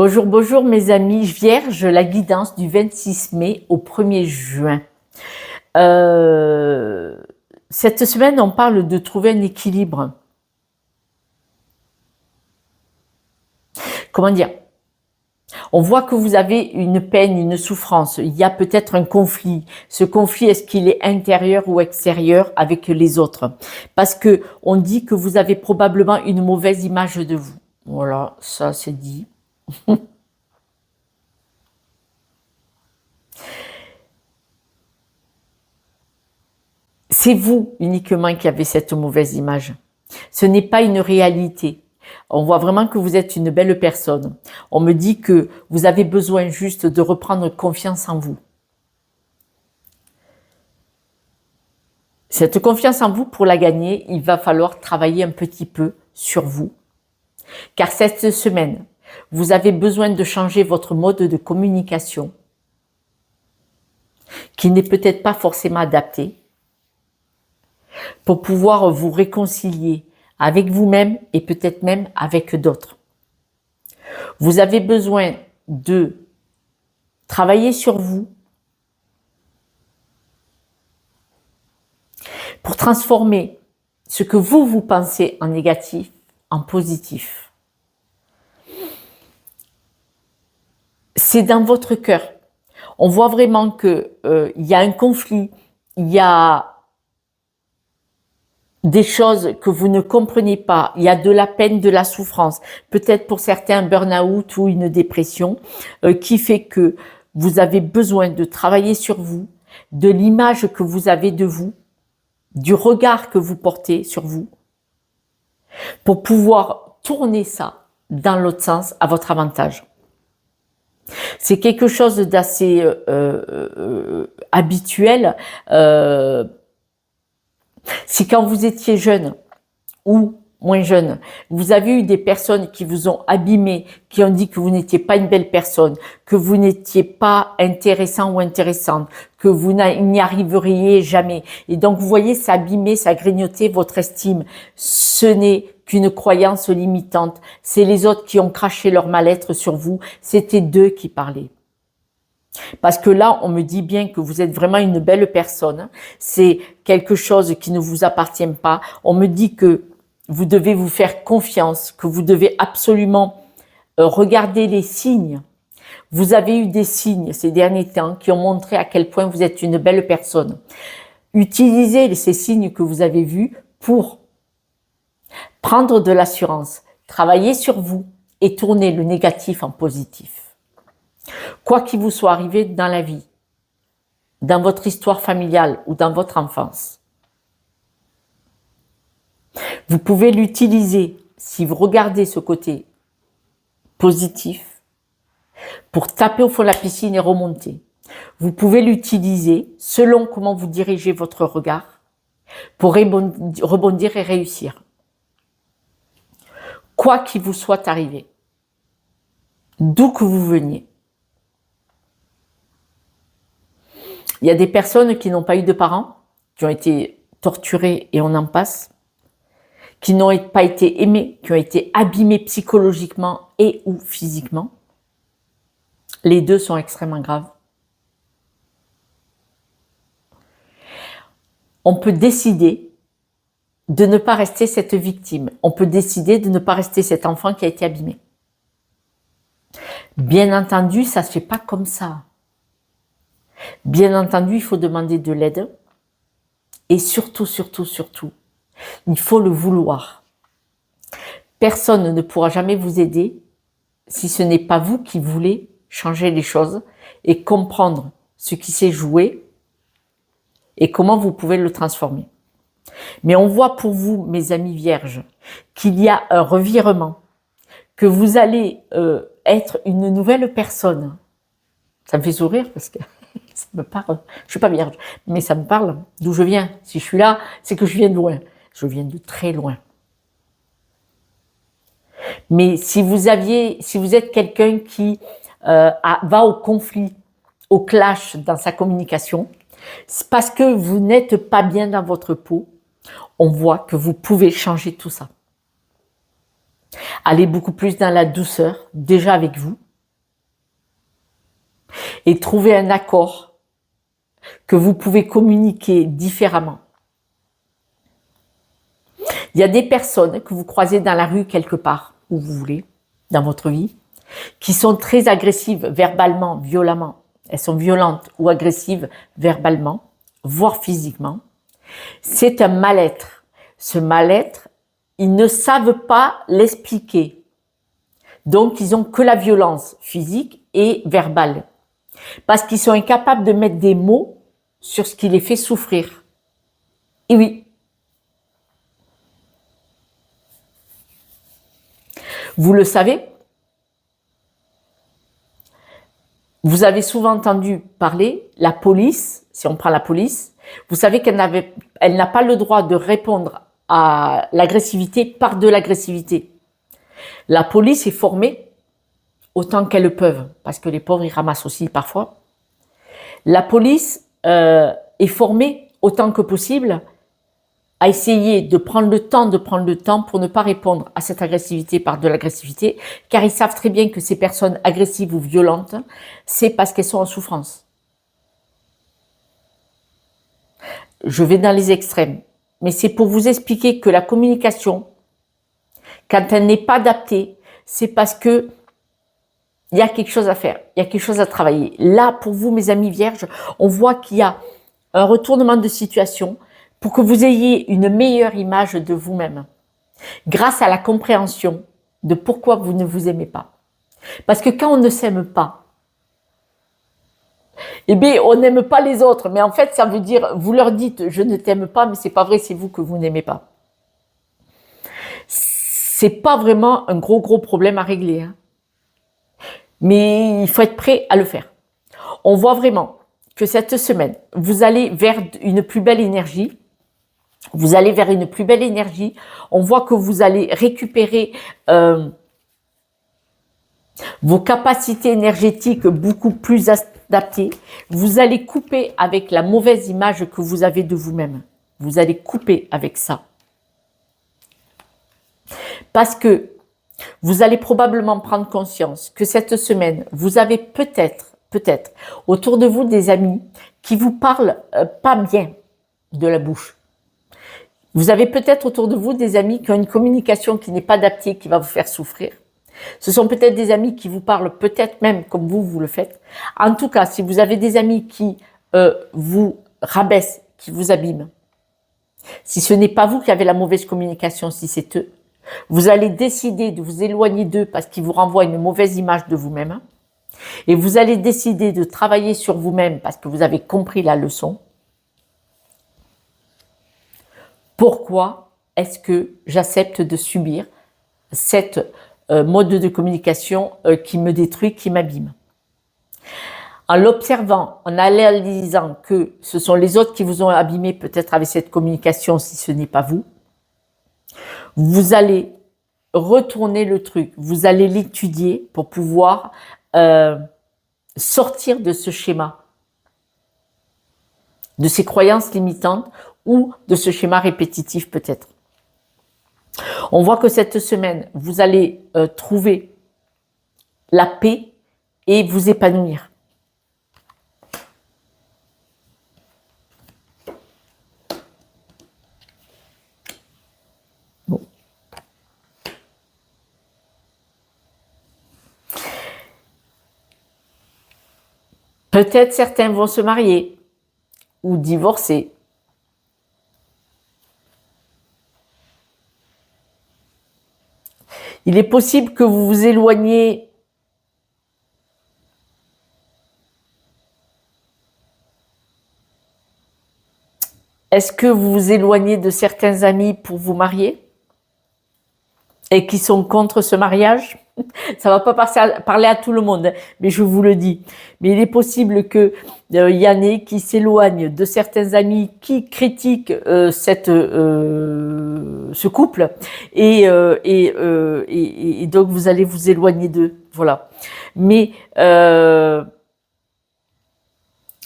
Bonjour, bonjour mes amis vierges, la guidance du 26 mai au 1er juin. Cette semaine, on parle de trouver un équilibre. Comment dire? On voit que vous avez une peine, une souffrance. Il y a peut-être un conflit. Ce conflit, est-ce qu'il est intérieur ou extérieur avec les autres? Parce que on dit que vous avez probablement une mauvaise image de vous. Voilà, ça c'est dit. C'est vous uniquement qui avez cette mauvaise image. Ce n'est pas une réalité. On voit vraiment que vous êtes une belle personne. On me dit que vous avez besoin juste de reprendre confiance en vous. Cette confiance en vous, pour la gagner, il va falloir travailler un petit peu sur vous. Car cette semaine, vous avez besoin de changer votre mode de communication, qui n'est peut-être pas forcément adapté, pour pouvoir vous réconcilier avec vous-même et peut-être même avec d'autres. Vous avez besoin de travailler sur vous pour transformer ce que vous pensez en négatif en positif. C'est dans votre cœur. On voit vraiment que il y a un conflit, il y a des choses que vous ne comprenez pas, il y a de la peine, de la souffrance, peut-être pour certains un burn-out ou une dépression, qui fait que vous avez besoin de travailler sur vous, de l'image que vous avez de vous, du regard que vous portez sur vous, pour pouvoir tourner ça dans l'autre sens à votre avantage. C'est quelque chose d'assez habituel. Si quand vous étiez jeune ou moins jeune, vous avez eu des personnes qui vous ont abîmé, qui ont dit que vous n'étiez pas une belle personne, que vous n'étiez pas intéressant ou intéressante, que vous n'y arriveriez jamais. Et donc, vous voyez, ça abîmait, ça grignotait votre estime. Ce n'est qu'une croyance limitante. C'est les autres qui ont craché leur mal-être sur vous. C'était d'eux qui parlaient. Parce que là, on me dit bien que vous êtes vraiment une belle personne. C'est quelque chose qui ne vous appartient pas. On me dit que vous devez vous faire confiance, que vous devez absolument regarder les signes. Vous avez eu des signes ces derniers temps qui ont montré à quel point vous êtes une belle personne. Utilisez ces signes que vous avez vus pour prendre de l'assurance, travailler sur vous et tourner le négatif en positif. Quoi qu'il vous soit arrivé dans la vie, dans votre histoire familiale ou dans votre enfance, vous pouvez l'utiliser, si vous regardez ce côté positif, pour taper au fond de la piscine et remonter. Vous pouvez l'utiliser selon comment vous dirigez votre regard pour rebondir et réussir. Quoi qu'il vous soit arrivé, d'où que vous veniez. Il y a des personnes qui n'ont pas eu de parents, qui ont été torturées et on en passe, qui n'ont pas été aimées, qui ont été abîmées psychologiquement et ou physiquement. Les deux sont extrêmement graves. On peut décider de ne pas rester cette victime. On peut décider de ne pas rester cet enfant qui a été abîmé. Bien entendu, ça ne se fait pas comme ça. Bien entendu, il faut demander de l'aide et surtout, il faut le vouloir. Personne ne pourra jamais vous aider si ce n'est pas vous qui voulez changer les choses et comprendre ce qui s'est joué et comment vous pouvez le transformer. Mais on voit pour vous, mes amis vierges, qu'il y a un revirement, que vous allez être une nouvelle personne. Ça me fait sourire parce que ça me parle. Je suis pas vierge, mais ça me parle d'où je viens. Si je suis là, c'est que je viens de loin. Je viens de très loin. Mais si vous êtes quelqu'un qui va au conflit, au clash dans sa communication, c'est parce que vous n'êtes pas bien dans votre peau, on voit que vous pouvez changer tout ça. Allez beaucoup plus dans la douceur, déjà avec vous, et trouver un accord que vous pouvez communiquer différemment. Il y a des personnes que vous croisez dans la rue quelque part, où vous voulez, dans votre vie, qui sont très agressives verbalement, violemment. Elles sont violentes ou agressives verbalement, voire physiquement. C'est un mal-être. Ce mal-être, ils ne savent pas l'expliquer. Donc, ils ont que la violence physique et verbale. Parce qu'ils sont incapables de mettre des mots sur ce qui les fait souffrir. Et oui. Vous le savez, vous avez souvent entendu parler, la police, si on prend la police, vous savez qu'elle n'a pas le droit de répondre à l'agressivité par de l'agressivité. La police est formée autant qu'elles le peuvent, parce que les pauvres, ils ramassent aussi parfois. La police est formée autant que possible à essayer de prendre le temps pour ne pas répondre à cette agressivité par de l'agressivité, car ils savent très bien que ces personnes agressives ou violentes, c'est parce qu'elles sont en souffrance. Je vais dans les extrêmes, mais c'est pour vous expliquer que la communication, quand elle n'est pas adaptée, c'est parce que il y a quelque chose à faire, il y a quelque chose à travailler. Là, pour vous, mes amis vierges, on voit qu'il y a un retournement de situation pour que vous ayez une meilleure image de vous-même, grâce à la compréhension de pourquoi vous ne vous aimez pas. Parce que quand on ne s'aime pas, eh bien, on n'aime pas les autres. Mais en fait, ça veut dire, vous leur dites, je ne t'aime pas, mais c'est pas vrai, c'est vous que vous n'aimez pas. C'est pas vraiment un gros problème à régler, hein. Mais il faut être prêt à le faire. On voit vraiment que cette semaine, vous allez vers une plus belle énergie. Vous allez vers une plus belle énergie. On voit que vous allez récupérer vos capacités énergétiques beaucoup plus adaptées. Vous allez couper avec la mauvaise image que vous avez de vous-même. Vous allez couper avec ça. Parce que vous allez probablement prendre conscience que cette semaine, vous avez peut-être autour de vous des amis qui vous parlent pas bien de la bouche. Vous avez peut-être autour de vous des amis qui ont une communication qui n'est pas adaptée, qui va vous faire souffrir. Ce sont peut-être des amis qui vous parlent peut-être même comme vous le faites. En tout cas, si vous avez des amis qui vous rabaissent, qui vous abîment, si ce n'est pas vous qui avez la mauvaise communication, si c'est eux, vous allez décider de vous éloigner d'eux parce qu'ils vous renvoient une mauvaise image de vous-même. Et vous allez décider de travailler sur vous-même parce que vous avez compris la leçon. Pourquoi est-ce que j'accepte de subir cette mode de communication qui me détruit, qui m'abîme? En l'observant, en analysant que ce sont les autres qui vous ont abîmé peut-être avec cette communication si ce n'est pas vous, vous allez retourner le truc, vous allez l'étudier pour pouvoir sortir de ce schéma, de ces croyances limitantes ou de ce schéma répétitif peut-être. On voit que cette semaine, vous allez trouver la paix et vous épanouir. Bon. Peut-être certains vont se marier ou divorcer. Il est possible que vous vous éloigniez Est-ce que vous vous éloignez de certains amis pour vous marier et qui sont contre ce mariage? Ça va pas parler à tout le monde, mais je vous le dis. Mais il est possible que y en ait qui s'éloignent de certains amis qui critiquent ce couple et donc vous allez vous éloigner d'eux. Voilà. Mais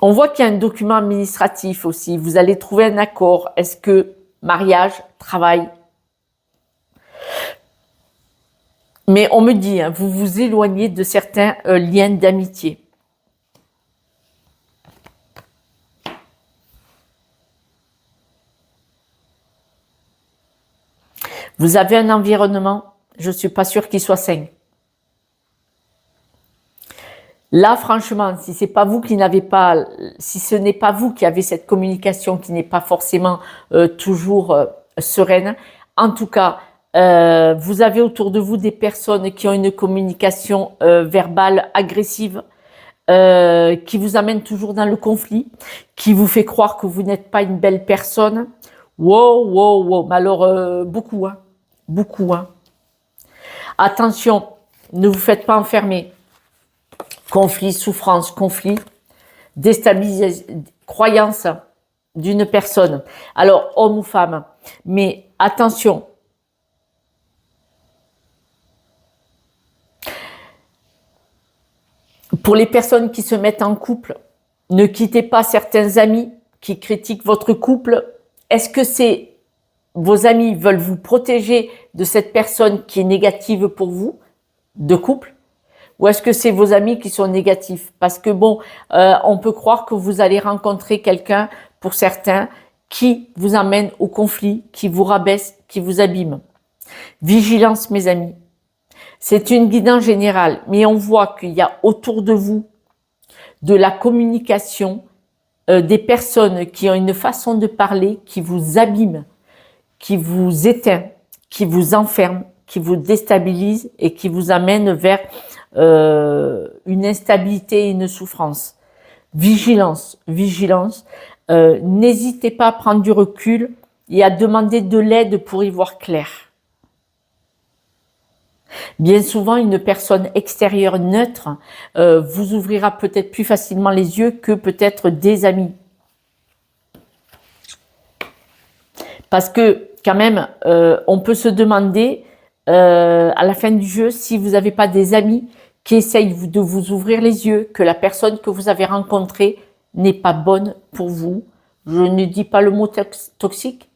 on voit qu'il y a un document administratif aussi. Vous allez trouver un accord. Est-ce que mariage, travail? Mais on me dit, hein, vous vous éloignez de certains liens d'amitié. Vous avez un environnement, je ne suis pas sûre qu'il soit sain. Là, franchement, si c'est pas vous qui n'avez pas, si ce n'est pas vous qui avez cette communication qui n'est pas forcément toujours sereine, en tout cas, vous avez autour de vous des personnes qui ont une communication verbale agressive, qui vous amène toujours dans le conflit, qui vous fait croire que vous n'êtes pas une belle personne. Wow, wow, wow. Mais alors, beaucoup, hein. Beaucoup, hein. Attention, ne vous faites pas enfermer. Conflit, souffrance, conflit, déstabilisation, croyance d'une personne. Alors, homme ou femme. Mais attention. Pour les personnes qui se mettent en couple, ne quittez pas certains amis qui critiquent votre couple. Est-ce que c'est vos amis veulent vous protéger de cette personne qui est négative pour vous, de couple? Ou est-ce que c'est vos amis qui sont négatifs? Parce que bon, on peut croire que vous allez rencontrer quelqu'un, pour certains, qui vous amène au conflit, qui vous rabaisse, qui vous abîme. Vigilance, mes amis. C'est une guidance générale, mais on voit qu'il y a autour de vous de la communication, des personnes qui ont une façon de parler qui vous abîme, qui vous éteint, qui vous enferme, qui vous déstabilise et qui vous amène vers une instabilité et une souffrance. Vigilance, vigilance. N'hésitez pas à prendre du recul et à demander de l'aide pour y voir clair. Bien souvent, une personne extérieure neutre vous ouvrira peut-être plus facilement les yeux que peut-être des amis. Parce que quand même, on peut se demander à la fin du jeu si vous n'avez pas des amis qui essayent de vous ouvrir les yeux, que la personne que vous avez rencontrée n'est pas bonne pour vous. Je ne dis pas le mot toxique,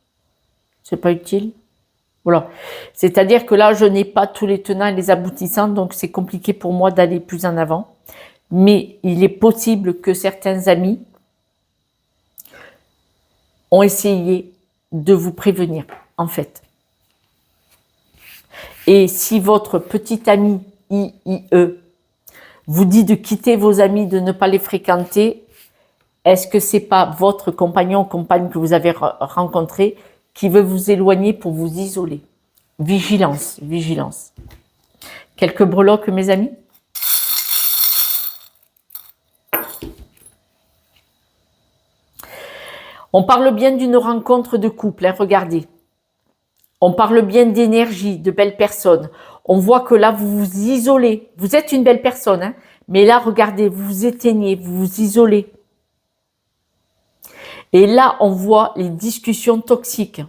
c'est pas utile. Voilà. C'est-à-dire que là, je n'ai pas tous les tenants et les aboutissants, donc c'est compliqué pour moi d'aller plus en avant. Mais il est possible que certains amis ont essayé de vous prévenir, en fait. Et si votre petit ami IIE vous dit de quitter vos amis, de ne pas les fréquenter, est-ce que c'est pas votre compagnon ou compagne que vous avez rencontré qui veut vous éloigner pour vous isoler? Vigilance, vigilance. Quelques breloques, mes amis? On parle bien d'une rencontre de couple, hein, regardez. On parle bien d'énergie, de belles personnes. On voit que là, vous vous isolez. Vous êtes une belle personne, hein, mais là, regardez, vous vous éteignez, vous vous isolez. Et là, on voit les discussions toxiques.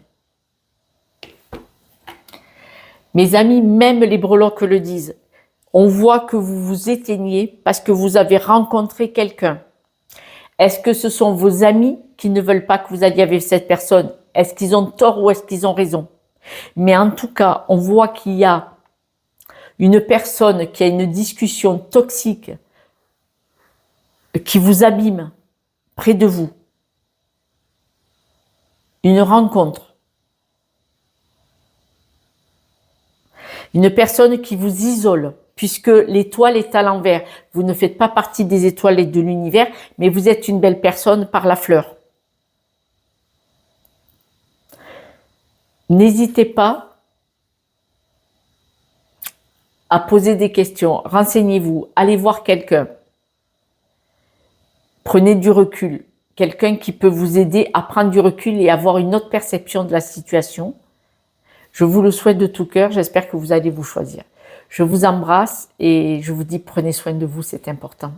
Mes amis, même les breloques le disent. On voit que vous vous éteignez parce que vous avez rencontré quelqu'un. Est-ce que ce sont vos amis qui ne veulent pas que vous alliez avec cette personne? Est-ce qu'ils ont tort ou est-ce qu'ils ont raison? Mais en tout cas, on voit qu'il y a une personne qui a une discussion toxique qui vous abîme près de vous. Une rencontre. Une personne qui vous isole, puisque l'étoile est à l'envers. Vous ne faites pas partie des étoiles et de l'univers, mais vous êtes une belle personne par la fleur. N'hésitez pas à poser des questions. Renseignez-vous, allez voir quelqu'un. Prenez du recul. Quelqu'un qui peut vous aider à prendre du recul et avoir une autre perception de la situation. Je vous le souhaite de tout cœur. J'espère que vous allez vous choisir. Je vous embrasse et je vous dis prenez soin de vous, c'est important.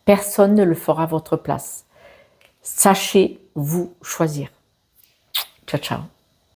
Personne ne le fera à votre place. Sachez vous choisir. Ciao, ciao.